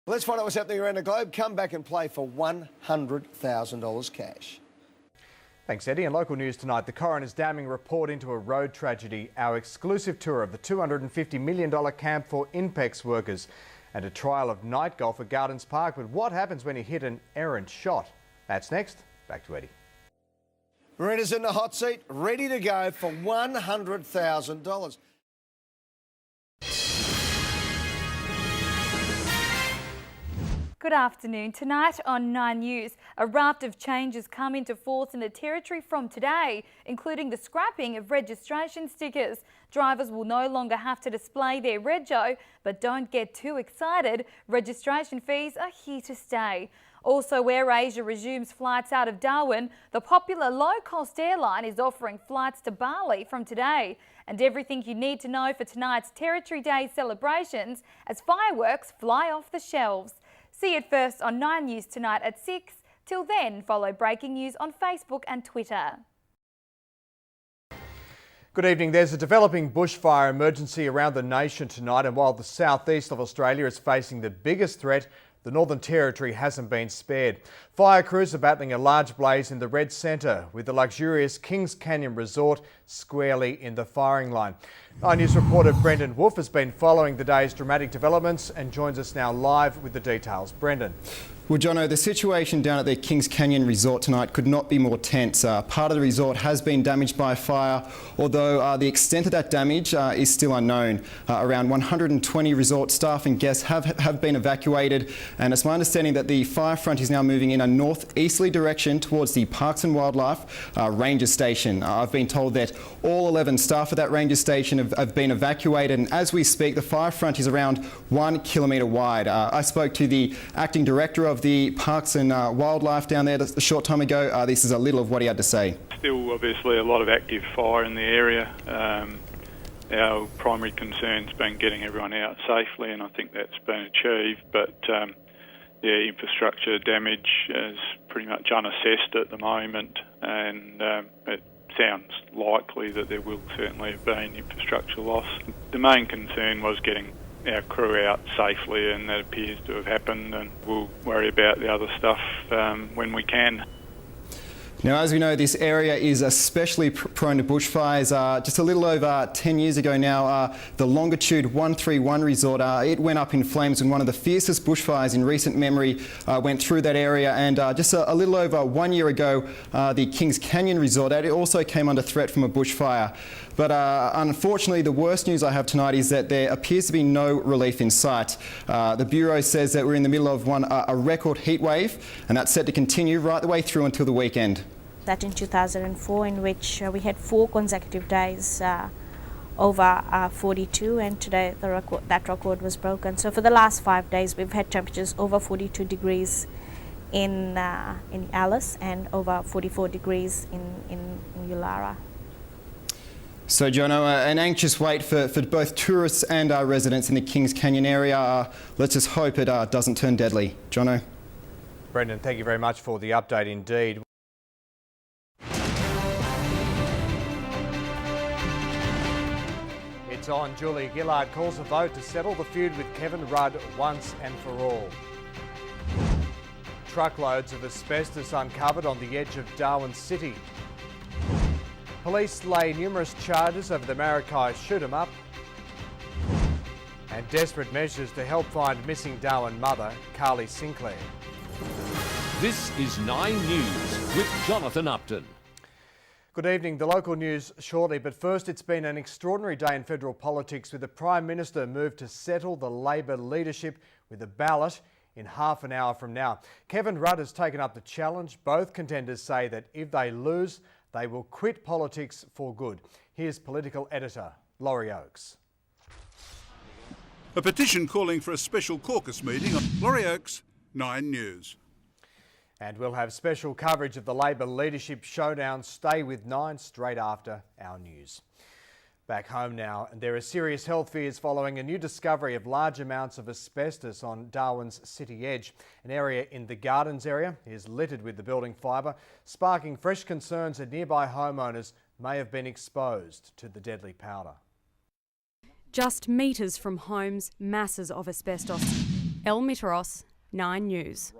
Let's find out what's happening around the globe. Come back and play for $100,000 cash. Thanks, Eddie. And local news tonight, the coroner's damning report into a road tragedy, our exclusive tour of the $250 million camp for INPEX workers, and a trial of night golf at Gardens Park. But what happens when you hit an errant shot? That's next. Back to Eddie. Marina's in the hot seat, ready to go for $100,000. Good afternoon. Tonight on 9 News, a raft of changes come into force in the Territory from today, including the scrapping of registration stickers. Drivers will no longer have to display their rego, but don't get too excited. Registration fees are here to stay. Also, AirAsia resumes flights out of Darwin. The popular low-cost airline is offering flights to Bali from today. And everything you need to know for tonight's Territory Day celebrations as fireworks fly off the shelves. See it first on 9 News tonight at 6. Till then, follow breaking news on Facebook and Twitter. Good evening. There's a developing bushfire emergency around the nation tonight, and while the southeast of Australia is facing the biggest threat, the Northern Territory hasn't been spared. Fire crews are battling a large blaze in the Red Centre, with the luxurious Kings Canyon Resort squarely in the firing line. 9 News reporter Brendan Wolfe has been following the day's dramatic developments and joins us now live with the details. Brendan. Well, Jono, the situation down at the Kings Canyon Resort tonight could not be more tense. Part of the resort has been damaged by a fire, although the extent of that damage is still unknown. Around 120 resort staff and guests have been evacuated, and it's my understanding that the fire front is now moving in a northeasterly direction towards the Parks and Wildlife Ranger Station. I've been told that all 11 staff at that ranger station have been evacuated, and as we speak, the fire front is around 1 kilometre wide. I spoke to the acting director of the Parks and Wildlife down there a short time ago. This is a little of what he had to say. Still obviously a lot of active fire in the area. Our primary concern's been getting everyone out safely, and I think that's been achieved, but infrastructure damage is pretty much unassessed at the moment, and it sounds likely that there will certainly have been infrastructure loss. The main concern was getting our crew out safely, and that appears to have happened, and we'll worry about the other stuff when we can. Now, as we know, this area is especially prone to bushfires. Just a little over 10 years ago now, the Longitude 131 resort, it went up in flames when one of the fiercest bushfires in recent memory went through that area. And just a little over 1 year ago, the Kings Canyon resort, it also came under threat from a bushfire. But unfortunately, the worst news I have tonight is that there appears to be no relief in sight. The Bureau says that we're in the middle of a record heat wave, and that's set to continue right the way through until the weekend. That in 2004, in which we had 4 consecutive days over 42, and today that record was broken. So for the last 5 days, we've had temperatures over 42 degrees in Alice and over 44 degrees in Yulara. So, Jono, an anxious wait for both tourists and our residents in the Kings Canyon area. Let's just hope it doesn't turn deadly. Jono. Brendan, thank you very much for the update indeed. It's on. Julia Gillard calls a vote to settle the feud with Kevin Rudd once and for all. Truckloads of asbestos uncovered on the edge of Darwin City. Police lay numerous charges over the Maracay shoot-em-up, and desperate measures to help find missing Darwin mother, Carly Sinclair. This is 9 News with Jonathan Upton. Good evening. The local news shortly, but first, it's been an extraordinary day in federal politics with the Prime Minister moved to settle the Labor leadership with a ballot in half an hour from now. Kevin Rudd has taken up the challenge. Both contenders say that if they lose, they will quit politics for good. Here's political editor Laurie Oakes. A petition calling for a special caucus meeting on Laurie Oakes, 9 News. And we'll have special coverage of the Labor leadership showdown. Stay with 9 straight after our news. Back home now, and there are serious health fears following a new discovery of large amounts of asbestos on Darwin's city edge. An area in the Gardens area is littered with the building fibre, sparking fresh concerns that nearby homeowners may have been exposed to the deadly powder. Just metres from homes, masses of asbestos. Elle Mitteros, 9 News.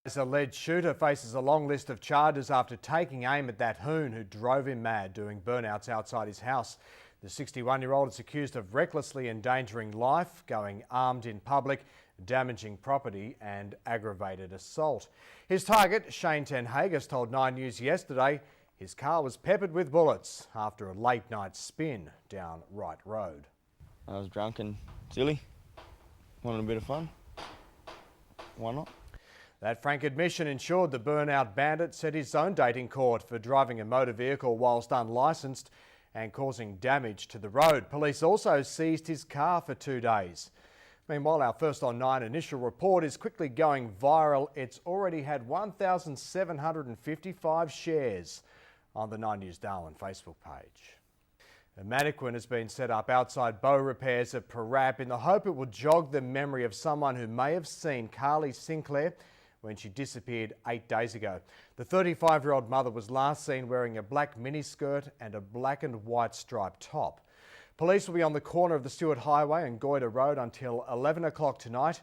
This alleged shooter faces a long list of charges after taking aim at that hoon who drove him mad doing burnouts outside his house. The 61-year-old is accused of recklessly endangering life, going armed in public, damaging property and aggravated assault. His target, Shane Ten Hagas, told 9 News yesterday his car was peppered with bullets after a late night spin down Wright Road. I was drunk and silly, wanted a bit of fun. Why not? That frank admission ensured the burnout bandit set his own date in court for driving a motor vehicle whilst unlicensed and causing damage to the road. Police also seized his car for 2 days. Meanwhile, our First on 9 initial report is quickly going viral. It's already had 1,755 shares on the 9 News Darwin Facebook page. A mannequin has been set up outside Bow Repairs at Parap in the hope it will jog the memory of someone who may have seen Carly Sinclair when she disappeared 8 days ago. The 35-year-old mother was last seen wearing a black miniskirt and a black and white striped top. Police will be on the corner of the Stewart Highway and Goyder Road until 11 o'clock tonight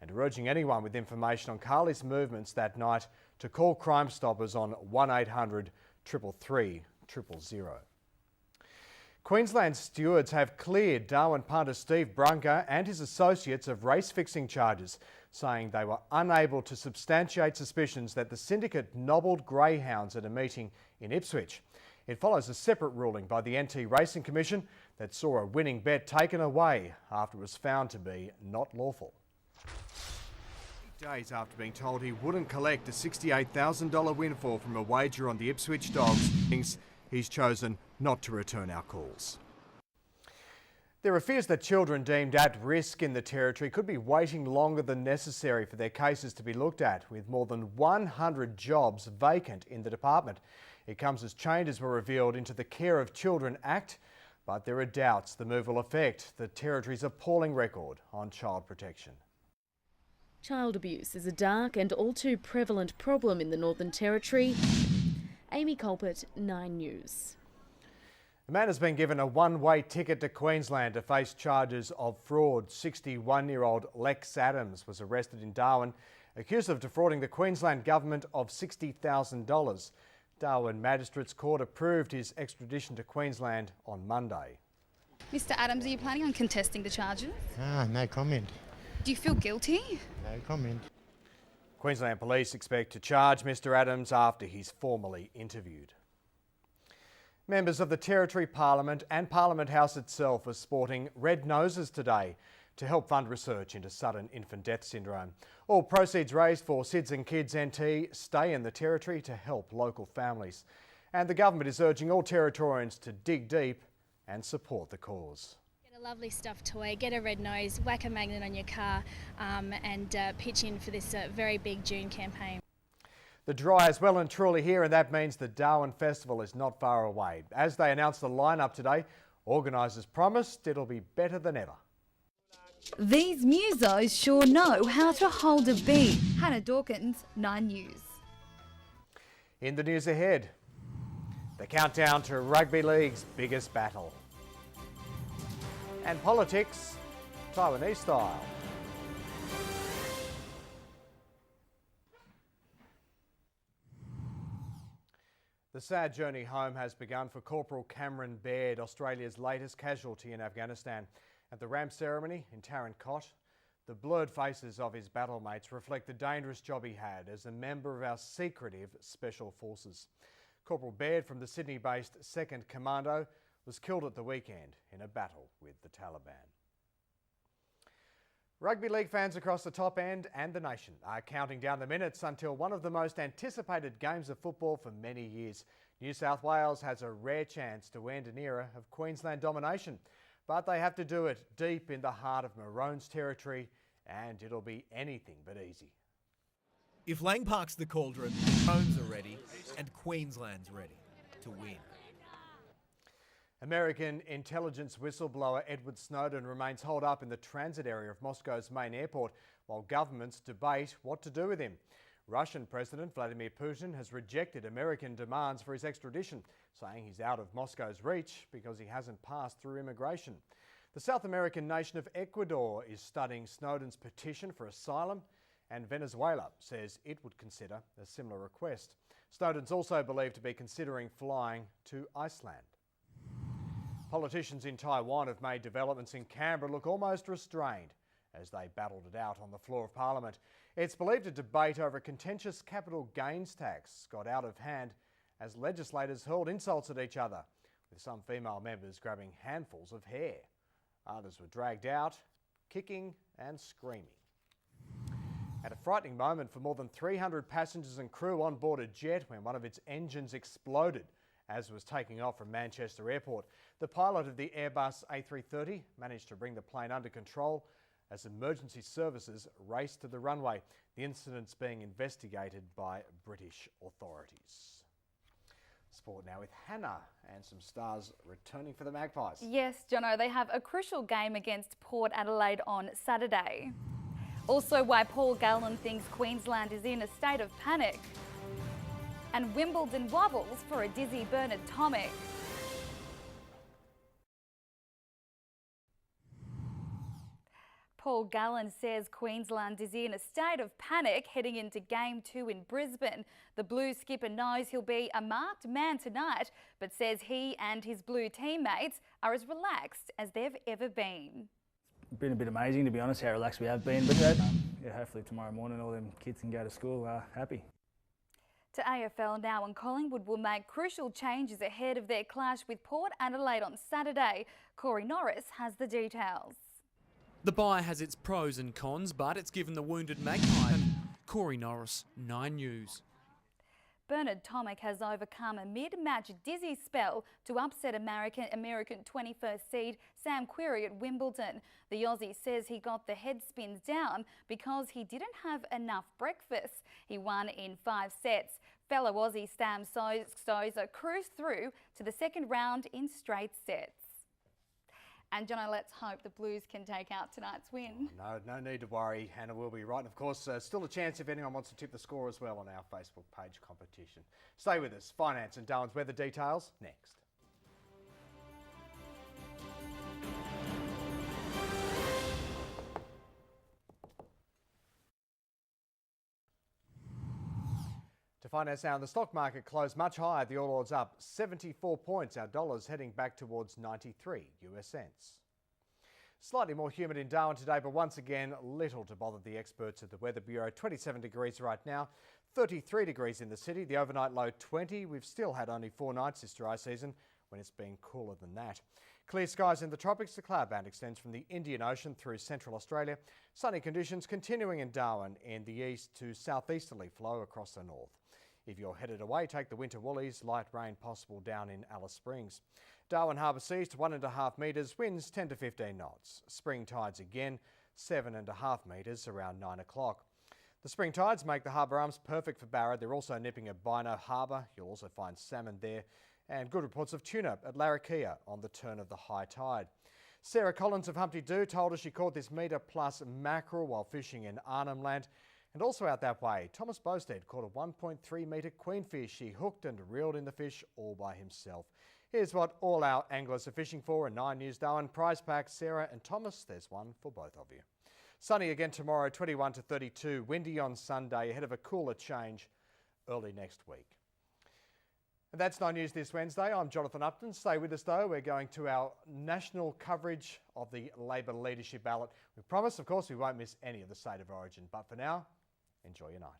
and are urging anyone with information on Carly's movements that night to call Crime Stoppers on 1800 333 000. Queensland stewards have cleared Darwin punter Steve Brunker and his associates of race-fixing charges, saying they were unable to substantiate suspicions that the syndicate nobbled greyhounds at a meeting in Ipswich. It follows a separate ruling by the NT Racing Commission that saw a winning bet taken away after it was found to be not lawful. 8 days after being told he wouldn't collect a $68,000 windfall from a wager on the Ipswich Dogs, he's chosen not to return our calls. There are fears that children deemed at risk in the Territory could be waiting longer than necessary for their cases to be looked at, with more than 100 jobs vacant in the department. It comes as changes were revealed into the Care of Children Act, but there are doubts the move will affect the Territory's appalling record on child protection. Child abuse is a dark and all too prevalent problem in the Northern Territory. Amy Colpert, 9 News. A man has been given a one-way ticket to Queensland to face charges of fraud. 61-year-old Lex Adams was arrested in Darwin, accused of defrauding the Queensland government of $60,000. Darwin Magistrates Court approved his extradition to Queensland on Monday. Mr. Adams, are you planning on contesting the charges? No comment. Do you feel guilty? No comment. Queensland Police expect to charge Mr. Adams after he's formally interviewed. Members of the Territory Parliament and Parliament House itself are sporting red noses today to help fund research into sudden infant death syndrome. All proceeds raised for SIDS and Kids NT stay in the Territory to help local families. And the government is urging all Territorians to dig deep and support the cause. Get a lovely stuffed toy, get a red nose, whack a magnet on your car and pitch in for this very big June campaign. The dry is well and truly here, and that means the Darwin Festival is not far away. As they announced the lineup today, organisers promised it'll be better than ever. These musos sure know how to hold a beat. Hannah Dawkins, 9 News. In the news ahead, the countdown to Rugby League's biggest battle. And politics, Taiwanese style. The sad journey home has begun for Corporal Cameron Baird, Australia's latest casualty in Afghanistan. At the ramp ceremony in Tarin Kot, the blurred faces of his battle mates reflect the dangerous job he had as a member of our secretive Special Forces. Corporal Baird from the Sydney-based 2nd Commando was killed at the weekend in a battle with the Taliban. Rugby league fans across the top end and the nation are counting down the minutes until one of the most anticipated games of football for many years. New South Wales has a rare chance to end an era of Queensland domination, but they have to do it deep in the heart of Maroons territory, and it'll be anything but easy. If Lang Park's the cauldron, Maroons are ready and Queensland's ready to win. American intelligence whistleblower Edward Snowden remains holed up in the transit area of Moscow's main airport while governments debate what to do with him. Russian President Vladimir Putin has rejected American demands for his extradition, saying he's out of Moscow's reach because he hasn't passed through immigration. The South American nation of Ecuador is studying Snowden's petition for asylum, and Venezuela says it would consider a similar request. Snowden's also believed to be considering flying to Iceland. Politicians in Taiwan have made developments in Canberra look almost restrained as they battled it out on the floor of Parliament. It's believed a debate over a contentious capital gains tax got out of hand as legislators hurled insults at each other, with some female members grabbing handfuls of hair. Others were dragged out, kicking and screaming. At a frightening moment for more than 300 passengers and crew on board a jet when one of its engines exploded as it was taking off from Manchester Airport. The pilot of the Airbus A330 managed to bring the plane under control as emergency services raced to the runway. The incident's being investigated by British authorities. Sport now with Hannah and some stars returning for the Magpies. Yes, Jono, they have a crucial game against Port Adelaide on Saturday. Also, why Paul Gallen thinks Queensland is in a state of panic. And Wimbledon wobbles for a dizzy Bernard Tomic. Paul Gallen says Queensland is in a state of panic heading into Game 2 in Brisbane. The Blues skipper knows he'll be a marked man tonight, but says he and his Blue teammates are as relaxed as they've ever been. It's been a bit amazing, to be honest, how relaxed we have been, but yeah, hopefully tomorrow morning all them kids can go to school happy. To AFL now, and Collingwood will make crucial changes ahead of their clash with Port Adelaide on Saturday. Corey Norris has the details. The bye has its pros and cons, but it's given the wounded Magpie. Corey Norris, 9 News. Bernard Tomic has overcome a mid-match dizzy spell to upset American 21st seed Sam Querrey at Wimbledon. The Aussie says he got the head spins down because he didn't have enough breakfast. He won in 5 sets. Fellow Aussie Sam Stosur cruised through to the second round in straight sets. And Jono, let's hope the Blues can take out tonight's win. No need to worry. Hannah will be right. And of course, still a chance if anyone wants to tip the score as well on our Facebook page competition. Stay with us. Finance and Darwin's weather details next. To finance now, the stock market closed much higher. The All Ords up 74 points. Our dollar's heading back towards 93 US cents. Slightly more humid in Darwin today, but once again, little to bother the experts at the Weather Bureau. 27 degrees right now, 33 degrees in the city. The overnight low 20. We've still had only 4 nights this dry season when it's been cooler than that. Clear skies in the tropics. The cloud band extends from the Indian Ocean through central Australia. Sunny conditions continuing in Darwin in the east to southeasterly flow across the north. If you're headed away, take the winter woolies. Light rain possible down in Alice Springs. Darwin Harbour seas to 1.5 metres, winds 10 to 15 knots. Spring tides again, 7.5 metres around 9 o'clock. The spring tides make the harbour arms perfect for Barra. They're also nipping at Bynoe Harbour. You'll also find salmon there. And good reports of tuna at Larrakia on the turn of the high tide. Sarah Collins of Humpty Doo told us she caught this metre plus mackerel while fishing in Arnhem Land. And also out that way, Thomas Bosted caught a 1.3 metre queenfish. He hooked and reeled in the fish all by himself. Here's what all our anglers are fishing for in 9 News Darwin. Prize pack, Sarah and Thomas, there's one for both of you. Sunny again tomorrow, 21 to 32. Windy on Sunday, ahead of a cooler change early next week. And that's 9 News this Wednesday. I'm Jonathan Upton. Stay with us though. We're going to our national coverage of the Labor leadership ballot. We promise, of course, we won't miss any of the state of origin. But for now, enjoy your night.